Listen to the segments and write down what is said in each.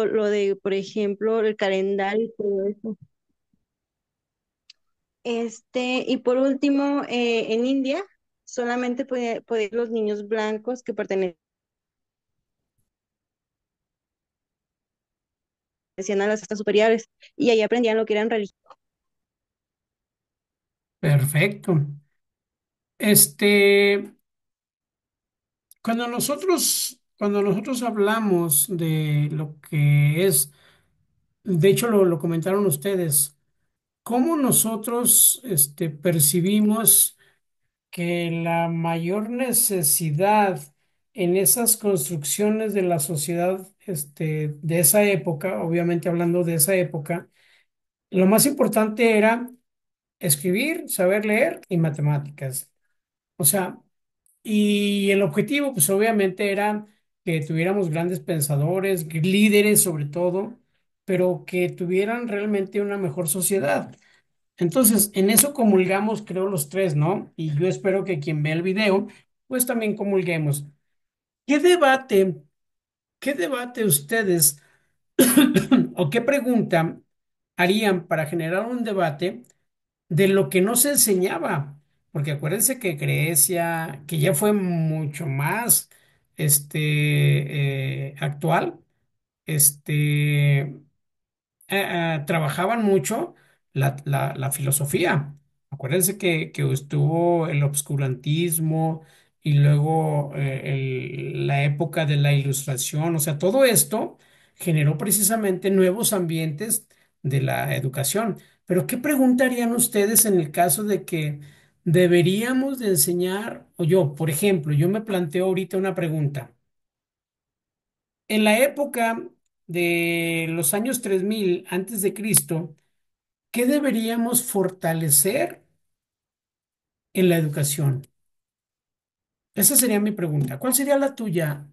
lo de, por ejemplo, el calendario y todo eso. Y por último, en India solamente podían los niños blancos que pertenecían a las castas superiores y ahí aprendían lo que eran religión. Perfecto. Este, cuando nosotros hablamos de lo que es, de hecho lo comentaron ustedes, ¿cómo nosotros percibimos que la mayor necesidad en esas construcciones de la sociedad de esa época, obviamente hablando de esa época, lo más importante era escribir, saber leer y matemáticas? O sea, y el objetivo, pues obviamente era que tuviéramos grandes pensadores, líderes sobre todo, pero que tuvieran realmente una mejor sociedad. Entonces, en eso comulgamos, creo, los tres, ¿no? Y yo espero que quien vea el video, pues también comulguemos. ¿Qué debate, qué debate ustedes o qué pregunta harían para generar un debate de lo que no se enseñaba? Porque acuérdense que Grecia, que ya fue mucho más actual, este, trabajaban mucho la filosofía. Acuérdense que estuvo el obscurantismo y luego la época de la ilustración. O sea, todo esto generó precisamente nuevos ambientes de la educación. Pero ¿qué preguntarían ustedes en el caso de que deberíamos de enseñar, o yo, por ejemplo, yo me planteo ahorita una pregunta. En la época de los años 3000 antes de Cristo, ¿qué deberíamos fortalecer en la educación? Esa sería mi pregunta. ¿Cuál sería la tuya,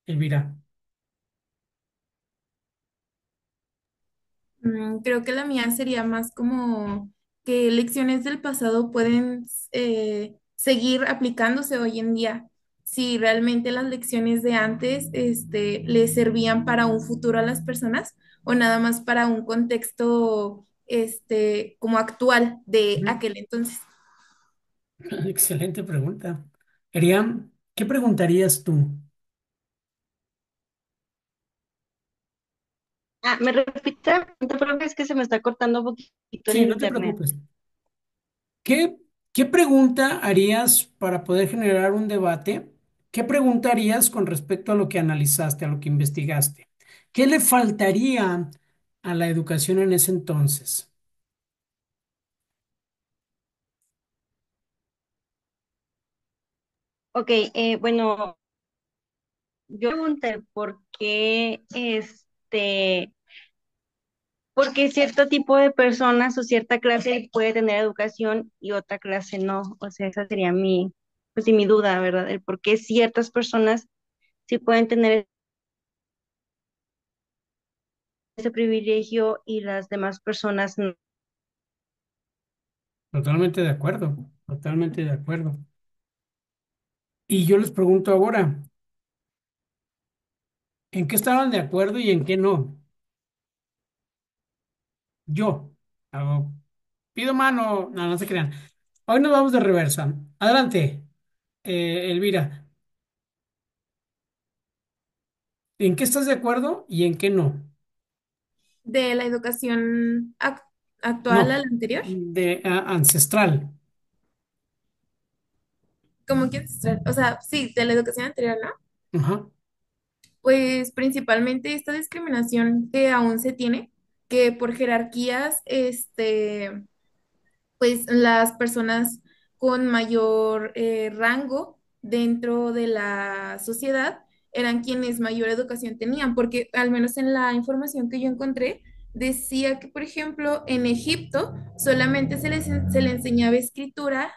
Elvira? Creo que la mía sería más como que lecciones del pasado pueden seguir aplicándose hoy en día. Si realmente las lecciones de antes, les servían para un futuro a las personas o nada más para un contexto, como actual de Ujú. aquel entonces. Excelente pregunta. Eriam, ¿qué preguntarías tú? ¿Me repite la pregunta, profe? Es que se me está cortando un poquito el Sí, no te internet. preocupes. ¿Qué pregunta harías para poder generar un debate? ¿Qué preguntarías con respecto a lo que analizaste, a lo que investigaste? ¿Qué le faltaría a la educación en ese entonces? Ok, bueno, yo pregunté por qué cierto tipo de personas o cierta clase puede tener educación y otra clase no. O sea, esa sería pues sí, mi duda, ¿verdad? El por qué ciertas personas sí pueden tener ese privilegio y las demás personas no. Totalmente de acuerdo, totalmente de acuerdo. Y yo les pregunto ahora, ¿en qué estaban de acuerdo y en qué no? Yo hago, pido mano, no, no se crean. Hoy nos vamos de reversa. Adelante, Elvira, ¿en qué estás de acuerdo y en qué no? De la educación actual a No, la anterior. de ancestral. ¿Cómo que ancestral? O sea, sí, de la educación anterior, ¿no? Ajá, Pues principalmente esta discriminación que aún se tiene, que por jerarquías, pues las personas con mayor rango dentro de la sociedad eran quienes mayor educación tenían, porque al menos en la información que yo encontré, decía que, por ejemplo, en Egipto solamente se le enseñaba escritura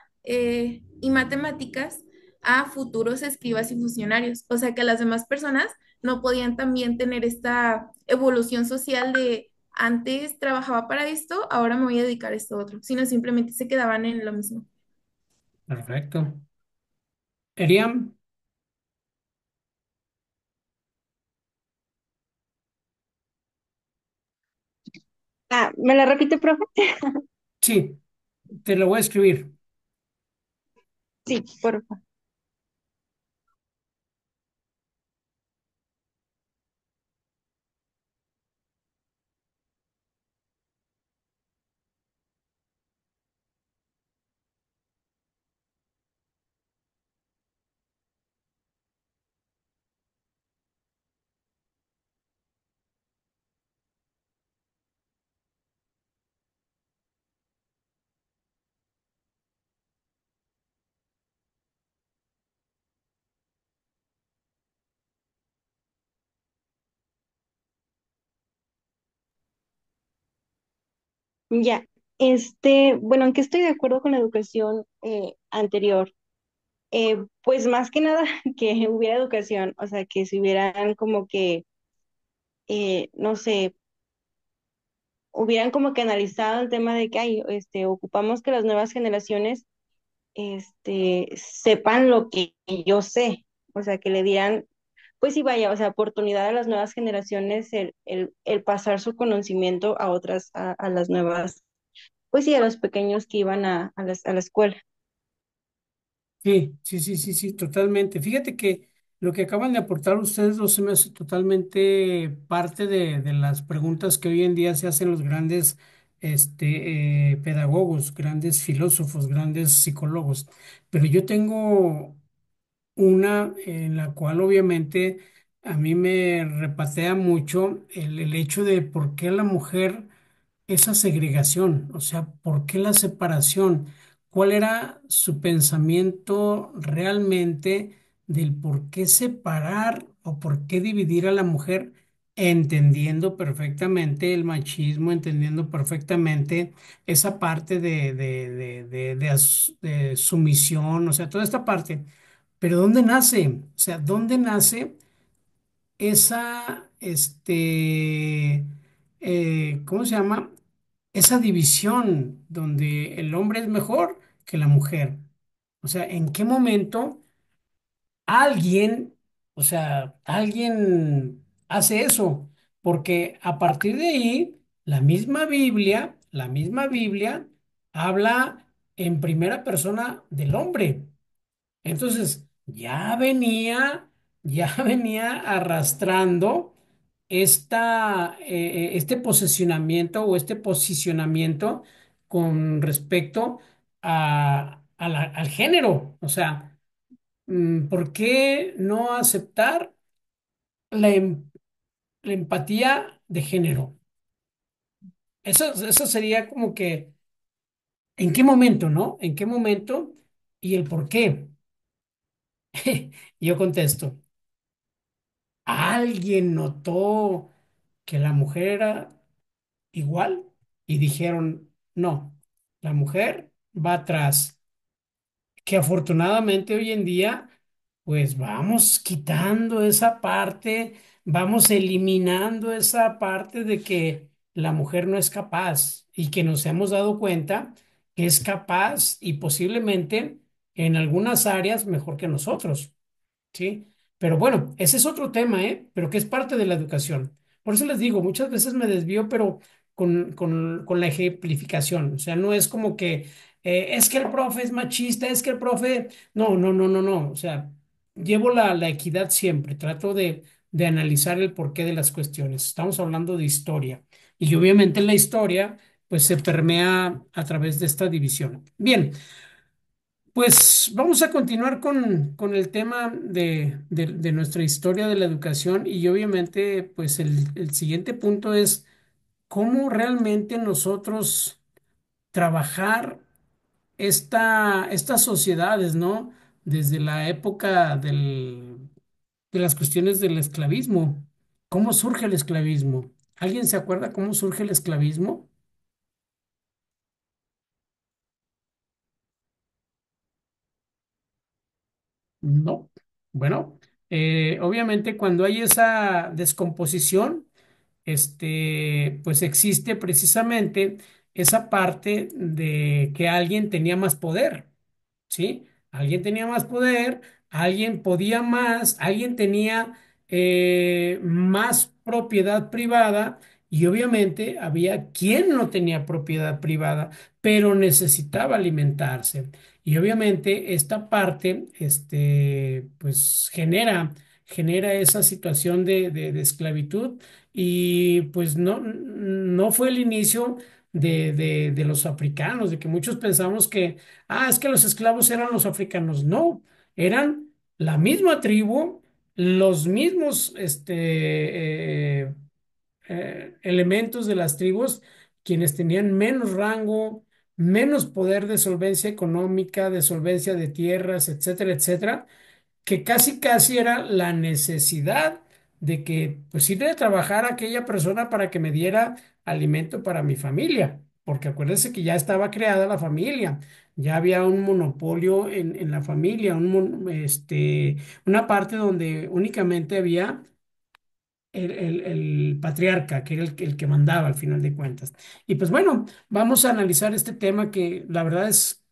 y matemáticas a futuros escribas y funcionarios, o sea que las demás personas no podían también tener esta evolución social de antes trabajaba para esto, ahora me voy a dedicar a esto otro, sino simplemente se quedaban en lo mismo. perfecto. Eriam, Ah, ¿me la repite, profe? Sí, te lo voy a escribir. Sí, por favor. Ya, bueno, aunque estoy de acuerdo con la educación anterior, pues más que nada que hubiera educación, o sea, que si hubieran como que, no sé, hubieran como que analizado el tema de que hay, ocupamos que las nuevas generaciones, sepan lo que yo sé, o sea, que le dieran, pues sí, vaya, o sea, oportunidad a las nuevas generaciones el pasar su conocimiento a otras, a las nuevas, pues sí, a los pequeños que iban a la escuela. Sí, sí, sí, sí, sí, totalmente. Fíjate que lo que acaban de aportar ustedes dos se me hace totalmente parte de las preguntas que hoy en día se hacen los grandes pedagogos, grandes filósofos, grandes psicólogos. Pero yo tengo una en la cual obviamente a mí me repatea mucho el hecho de por qué la mujer esa segregación, o sea, ¿por qué la separación? ¿Cuál era su pensamiento realmente del por qué separar o por qué dividir a la mujer, entendiendo perfectamente el machismo, entendiendo perfectamente esa parte de sumisión, o sea, toda esta parte? Pero ¿dónde nace? O sea, ¿dónde nace esa, ¿cómo se llama? Esa división donde el hombre es mejor que la mujer. O sea, ¿en qué momento alguien, o sea, alguien hace eso? Porque a partir de ahí, la misma Biblia habla en primera persona del hombre. Entonces, ya venía arrastrando este posesionamiento o este posicionamiento con respecto al género. O sea, ¿por qué no aceptar la, la empatía de género? Eso sería como que, ¿en qué momento, no? ¿En qué momento y el por qué? Yo contesto. Alguien notó que la mujer era igual y dijeron, no, la mujer va atrás. Que afortunadamente hoy en día, pues vamos quitando esa parte, vamos eliminando esa parte de que la mujer no es capaz y que nos hemos dado cuenta que es capaz y posiblemente en algunas áreas mejor que nosotros. ¿Sí? Pero bueno, ese es otro tema, ¿eh? Pero que es parte de la educación. Por eso les digo, muchas veces me desvío, pero con la ejemplificación. O sea, no es como que es que el profe es machista, es que el profe. No, no, no, no, no. O sea, llevo la equidad siempre. Trato de analizar el porqué de las cuestiones. Estamos hablando de historia. Y obviamente la historia, pues se permea a través de esta división. Bien. Pues vamos a continuar con el tema de nuestra historia de la educación y obviamente pues el siguiente punto es cómo realmente nosotros trabajar estas sociedades, ¿no? Desde la época de las cuestiones del esclavismo. ¿Cómo surge el esclavismo? ¿Alguien se acuerda cómo surge el esclavismo? No. Bueno, obviamente cuando hay esa descomposición, pues existe precisamente esa parte de que alguien tenía más poder, ¿sí? Alguien tenía más poder, alguien podía más, alguien tenía más propiedad privada Y obviamente había quien no tenía propiedad privada, pero necesitaba alimentarse. Y obviamente esta parte, pues genera esa situación de esclavitud y pues no fue el inicio de los africanos, de que muchos pensamos que, es que los esclavos eran los africanos. No, eran la misma tribu, los mismos, elementos de las tribus, quienes tenían menos rango, menos poder de solvencia económica, de solvencia de tierras, etcétera, etcétera, que casi casi era la necesidad de que pues ir a trabajar a aquella persona para que me diera alimento para mi familia, porque acuérdense que ya estaba creada la familia, ya había un monopolio en la familia, una parte donde únicamente había el patriarca, que era el que mandaba al final de cuentas. Y pues bueno, vamos a analizar este tema que la verdad es,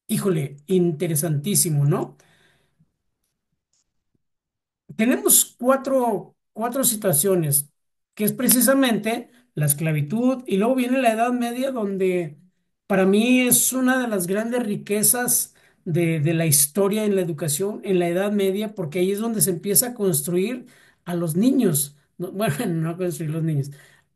híjole, interesantísimo, ¿no? Tenemos cuatro situaciones, que es precisamente la esclavitud y luego viene la Edad Media, donde para mí es una de las grandes riquezas de la historia en la educación en la Edad Media, porque ahí es donde se empieza a construir a los niños, bueno, no a construir los niños,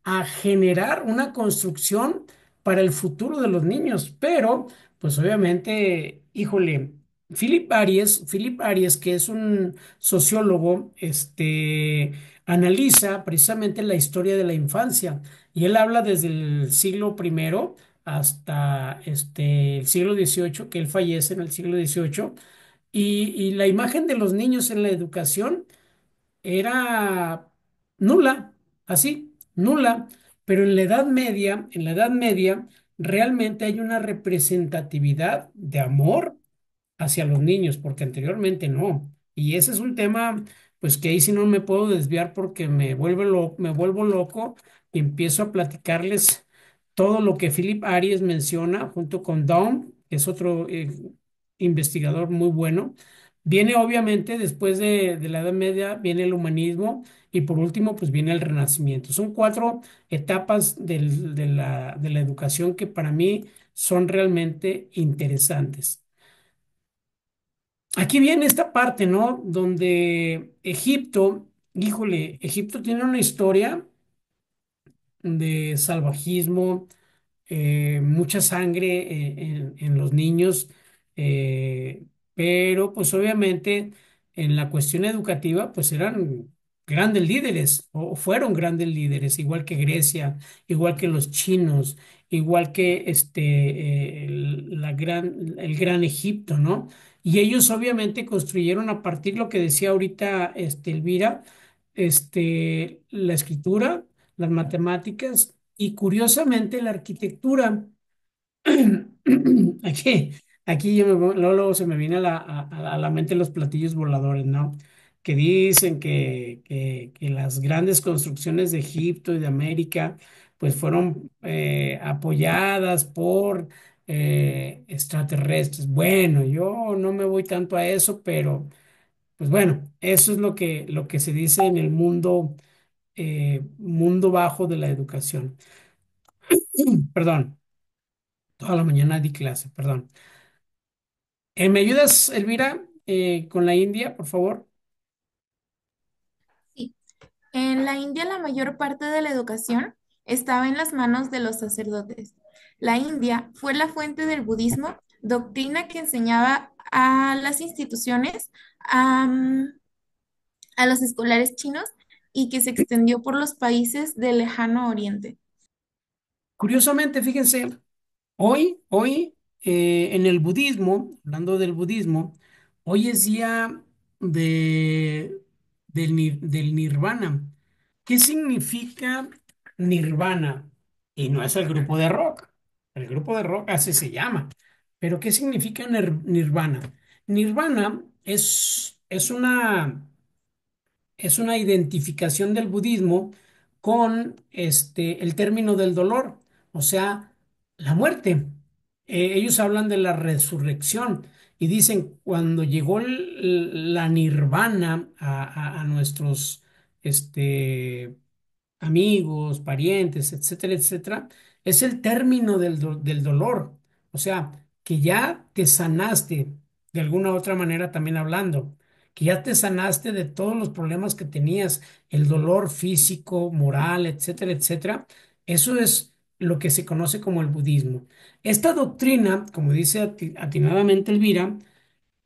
a generar una construcción para el futuro de los niños, pero pues obviamente, híjole. Philip Arias, que es un sociólogo, analiza precisamente la historia de la infancia y él habla desde el siglo primero hasta el siglo XVIII, que él fallece en el siglo XVIII, y la imagen de los niños en la educación era nula, así, nula, pero en la Edad Media, realmente hay una representatividad de amor hacia los niños, porque anteriormente no. Y ese es un tema, pues que ahí sí no me puedo desviar porque me vuelvo loco y empiezo a platicarles todo lo que Philip Arias menciona junto con Dawn, que es otro investigador muy bueno. Viene obviamente después de la Edad Media, viene el humanismo y por último, pues viene el Renacimiento. Son cuatro etapas de la educación que para mí son realmente interesantes. Aquí viene esta parte, ¿no? Donde Egipto, híjole, Egipto tiene una historia de salvajismo, mucha sangre en los niños, eh, pero pues obviamente en la cuestión educativa pues eran grandes líderes o fueron grandes líderes, igual que Grecia, igual que los chinos, igual que el gran Egipto, ¿no? Y ellos obviamente construyeron a partir lo que decía ahorita Elvira, la escritura, las matemáticas y curiosamente la arquitectura. Aquí, aquí luego se me viene a la mente los platillos voladores, ¿no? Que dicen que las grandes construcciones de Egipto y de América pues fueron apoyadas por extraterrestres. Bueno, yo no me voy tanto a eso, pero pues bueno, eso es lo que se dice en el mundo bajo de la educación. Perdón, toda la mañana di clase, perdón. ¿Me ayudas, Elvira, con la India, por favor? Sí. En la India la mayor parte de la educación estaba en las manos de los sacerdotes. La India fue la fuente del budismo, doctrina que enseñaba a las instituciones, a los escolares chinos y que se extendió por los países del lejano oriente. Curiosamente, fíjense, hoy en el budismo, hablando del budismo, hoy es día del nirvana. ¿Qué significa nirvana? Y no es el grupo de rock. El grupo de rock así se llama. Pero ¿qué significa nirvana? Nirvana es una identificación del budismo con el término del dolor, o sea, la muerte. Ellos hablan de la resurrección y dicen, cuando llegó la nirvana a nuestros este, amigos, parientes, etcétera, etcétera, es el término del dolor. O sea, que ya te sanaste de alguna u otra manera también hablando, que ya te sanaste de todos los problemas que tenías, el dolor físico, moral, etcétera, etcétera. Eso es lo que se conoce como el budismo. Esta doctrina, como dice atinadamente Elvira,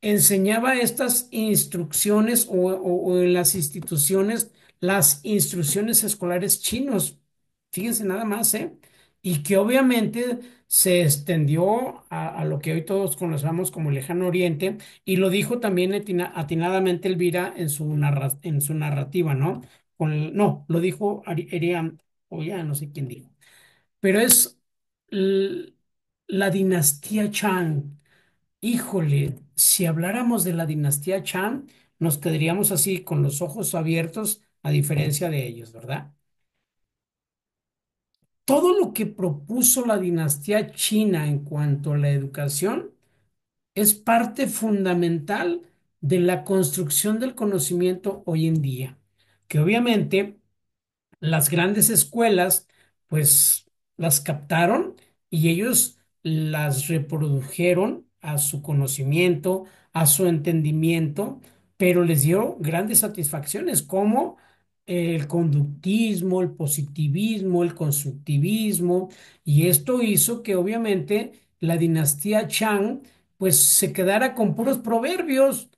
enseñaba estas instrucciones o en las instituciones, las instrucciones escolares chinos. Fíjense nada más, ¿eh? Y que obviamente se extendió a lo que hoy todos conocemos como el Lejano Oriente, y lo dijo también atinadamente Elvira en su narrativa, ¿no? No, lo dijo Ariam, o ya no sé quién dijo, pero es l- la dinastía Chang. Híjole, si habláramos de la dinastía Chan, nos quedaríamos así con los ojos abiertos, a diferencia de ellos, ¿verdad? Todo lo que propuso la dinastía china en cuanto a la educación es parte fundamental de la construcción del conocimiento hoy en día, que obviamente las grandes escuelas, pues las captaron y ellos las reprodujeron a su conocimiento, a su entendimiento, pero les dio grandes satisfacciones como el conductismo, el positivismo, el constructivismo, y esto hizo que obviamente la dinastía Chang pues se quedara con puros proverbios,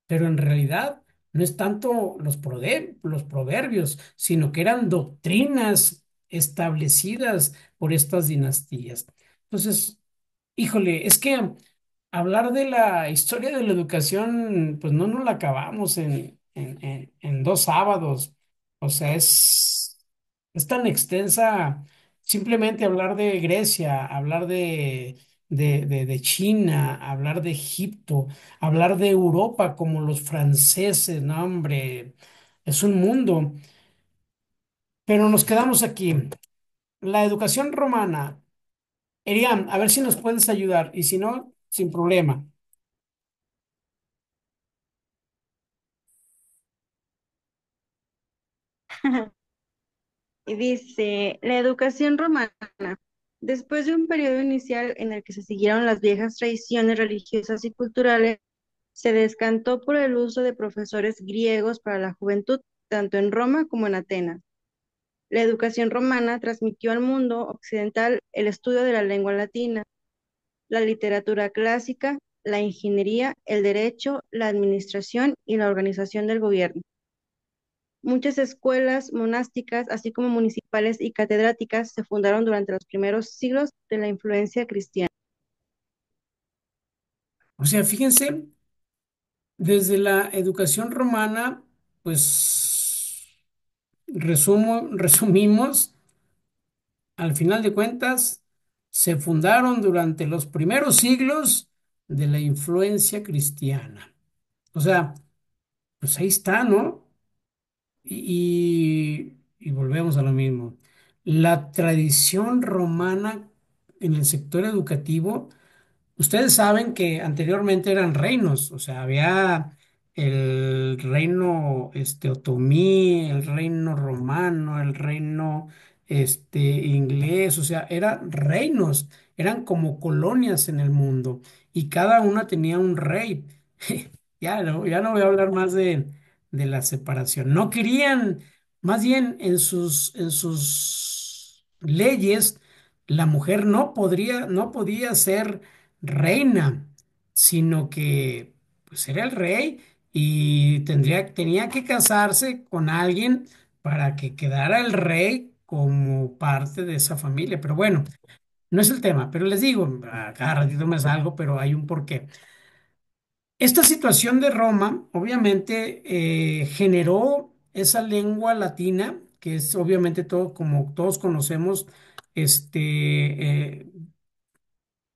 pero en realidad no es tanto los proverbios, sino que eran doctrinas establecidas por estas dinastías. Entonces, híjole, es que hablar de la historia de la educación, pues no nos la acabamos en 2 sábados. O sea, es tan extensa. Simplemente hablar de Grecia, hablar de China, hablar de Egipto, hablar de Europa como los franceses, no, hombre, es un mundo. Pero nos quedamos aquí. La educación romana. Eriam, a ver si nos puedes ayudar, y si no, sin problema. Y dice, la educación romana, después de un periodo inicial en el que se siguieron las viejas tradiciones religiosas y culturales, se descantó por el uso de profesores griegos para la juventud, tanto en Roma como en Atenas. La educación romana transmitió al mundo occidental el estudio de la lengua latina, la literatura clásica, la ingeniería, el derecho, la administración y la organización del gobierno. Muchas escuelas monásticas, así como municipales y catedráticas, se fundaron durante los primeros siglos de la influencia cristiana. O sea, fíjense, desde la educación romana, pues resumimos, al final de cuentas, se fundaron durante los primeros siglos de la influencia cristiana. O sea, pues ahí está, ¿no? Y volvemos a lo mismo. La tradición romana en el sector educativo. Ustedes saben que anteriormente eran reinos, o sea, había el reino otomí, el reino romano, el reino inglés, o sea, eran reinos, eran como colonias en el mundo y cada una tenía un rey. Ya no voy a hablar más de la separación. No querían, más bien en sus leyes, la mujer no podía ser reina, sino que pues era el rey y tenía que casarse con alguien para que quedara el rey como parte de esa familia. Pero bueno, no es el tema, pero les digo, a cada ratito me salgo, pero hay un porqué. Esta situación de Roma, obviamente, generó esa lengua latina, que es obviamente todo, como todos conocemos, este,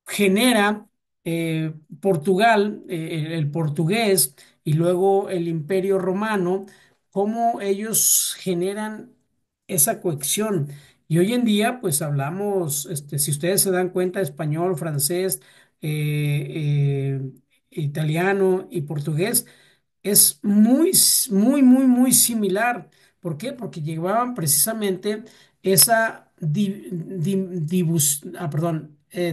genera Portugal, el portugués y luego el Imperio Romano, cómo ellos generan esa cohesión. Y hoy en día, pues hablamos, si ustedes se dan cuenta, español, francés, italiano y portugués es muy, muy, muy, muy similar, ¿Por qué? Porque llevaban precisamente esa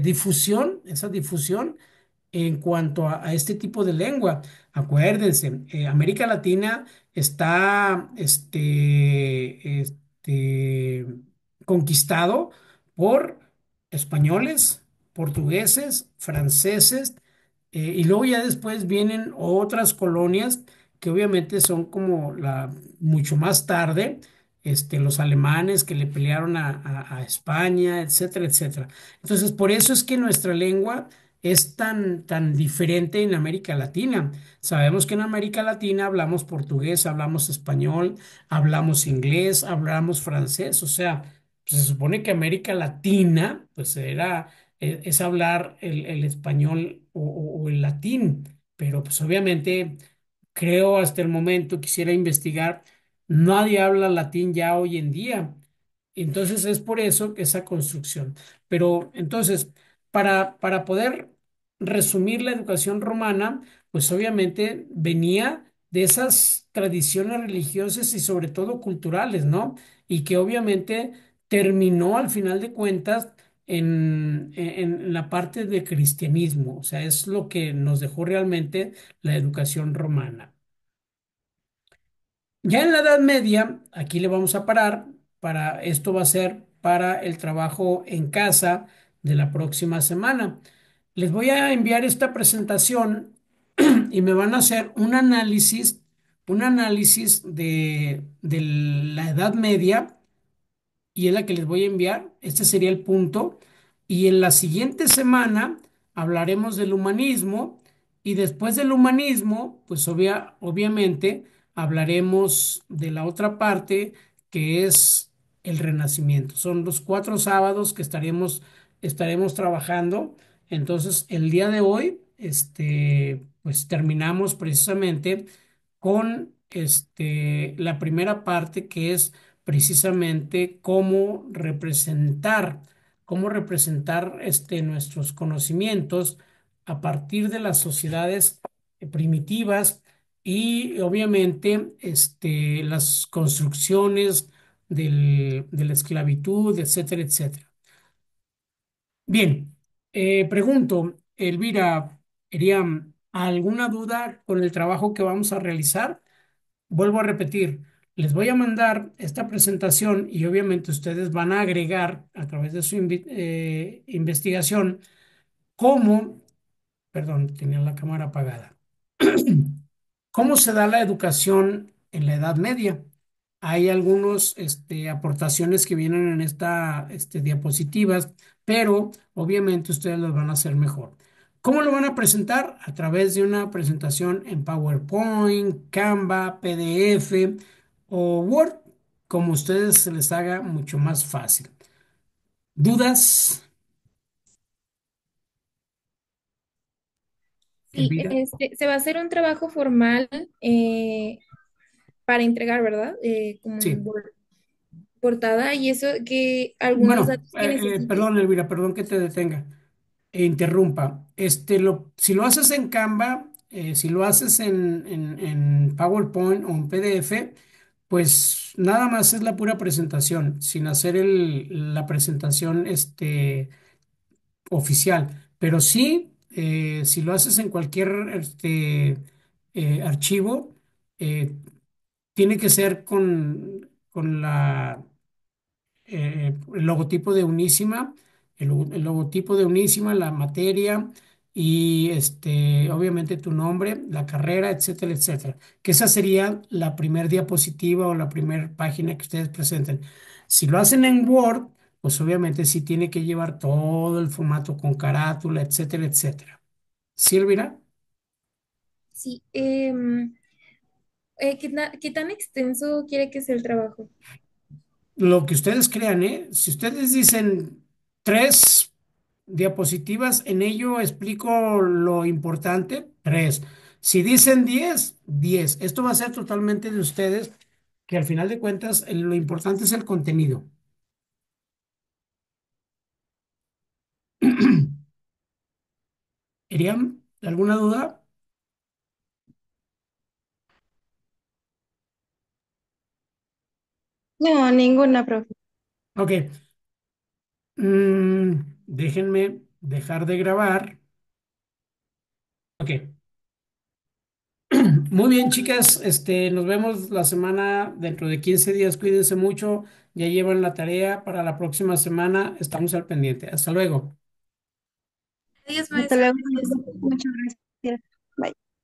difusión, esa difusión en cuanto a este tipo de lengua. Acuérdense, América Latina está conquistado por españoles, portugueses, franceses, y luego ya después vienen otras colonias que obviamente son como mucho más tarde, los alemanes que le pelearon a España, etcétera, etcétera. Entonces, por eso es que nuestra lengua es tan diferente en América Latina. Sabemos que en América Latina hablamos portugués, hablamos español, hablamos inglés, hablamos francés, o sea, pues se supone que América Latina, pues es hablar el español o el latín, pero pues obviamente creo hasta el momento, quisiera investigar, nadie habla latín ya hoy en día. Entonces es por eso que esa construcción. Pero entonces, para poder resumir la educación romana, pues obviamente venía de esas tradiciones religiosas y sobre todo culturales, ¿no? Y que obviamente terminó al final de cuentas en la parte de cristianismo. O sea, es lo que nos dejó realmente la educación romana. Ya en la Edad Media, aquí le vamos a parar, esto va a ser para el trabajo en casa de la próxima semana. Les voy a enviar esta presentación y me van a hacer un análisis de la Edad Media y es la que les voy a enviar. Este sería el punto. Y en la siguiente semana hablaremos del humanismo y después del humanismo, pues obviamente hablaremos de la otra parte que es el renacimiento. Son los 4 sábados que estaremos trabajando. Entonces, el día de hoy, pues terminamos precisamente con la primera parte que es precisamente cómo representar nuestros conocimientos a partir de las sociedades primitivas y obviamente las construcciones de la esclavitud, etcétera, etcétera. Bien, pregunto, Elvira, Eriam, ¿alguna duda con el trabajo que vamos a realizar? Vuelvo a repetir, les voy a mandar esta presentación y obviamente ustedes van a agregar a través de su investigación cómo, perdón, tenía la cámara apagada, cómo se da la educación en la Edad Media. Hay algunas aportaciones que vienen en esta diapositivas, pero obviamente ustedes las van a hacer mejor. ¿Cómo lo van a presentar? A través de una presentación en PowerPoint, Canva, PDF o Word, como a ustedes se les haga mucho más fácil. ¿Dudas, Sí, Elvira? se va a hacer un trabajo formal para entregar, ¿verdad? Como un Sí. portada y eso, que algunos Bueno, datos que necesite. perdón, Elvira, perdón que te detenga e interrumpa. Si lo haces en Canva, si lo haces en PowerPoint o en PDF, pues nada más es la pura presentación, sin hacer la presentación oficial. Pero sí, si lo haces en cualquier archivo, eh, tiene que ser con el logotipo de Unísima, el logotipo de Unísima, la materia y obviamente tu nombre, la carrera, etcétera, etcétera. Que esa sería la primer diapositiva o la primera página que ustedes presenten. Si lo hacen en Word, pues obviamente sí tiene que llevar todo el formato con carátula, etcétera, etcétera. ¿Sí, Elvira? Sí, ¿qué tan extenso quiere que sea el trabajo? Lo que ustedes crean, ¿eh? Si ustedes dicen 3 diapositivas, en ello explico lo importante, 3. Si dicen 10, 10. Esto va a ser totalmente de ustedes, que al final de cuentas lo importante es el contenido. ¿Irían? ¿Alguna duda? No, ninguna, profe. Ok. Déjenme dejar de grabar. Ok. Muy bien, chicas. Nos vemos la semana dentro de 15 días. Cuídense mucho. Ya llevan la tarea para la próxima semana. Estamos al pendiente. Hasta luego. Adiós, Hasta maestra. luego. Gracias. Muchas gracias.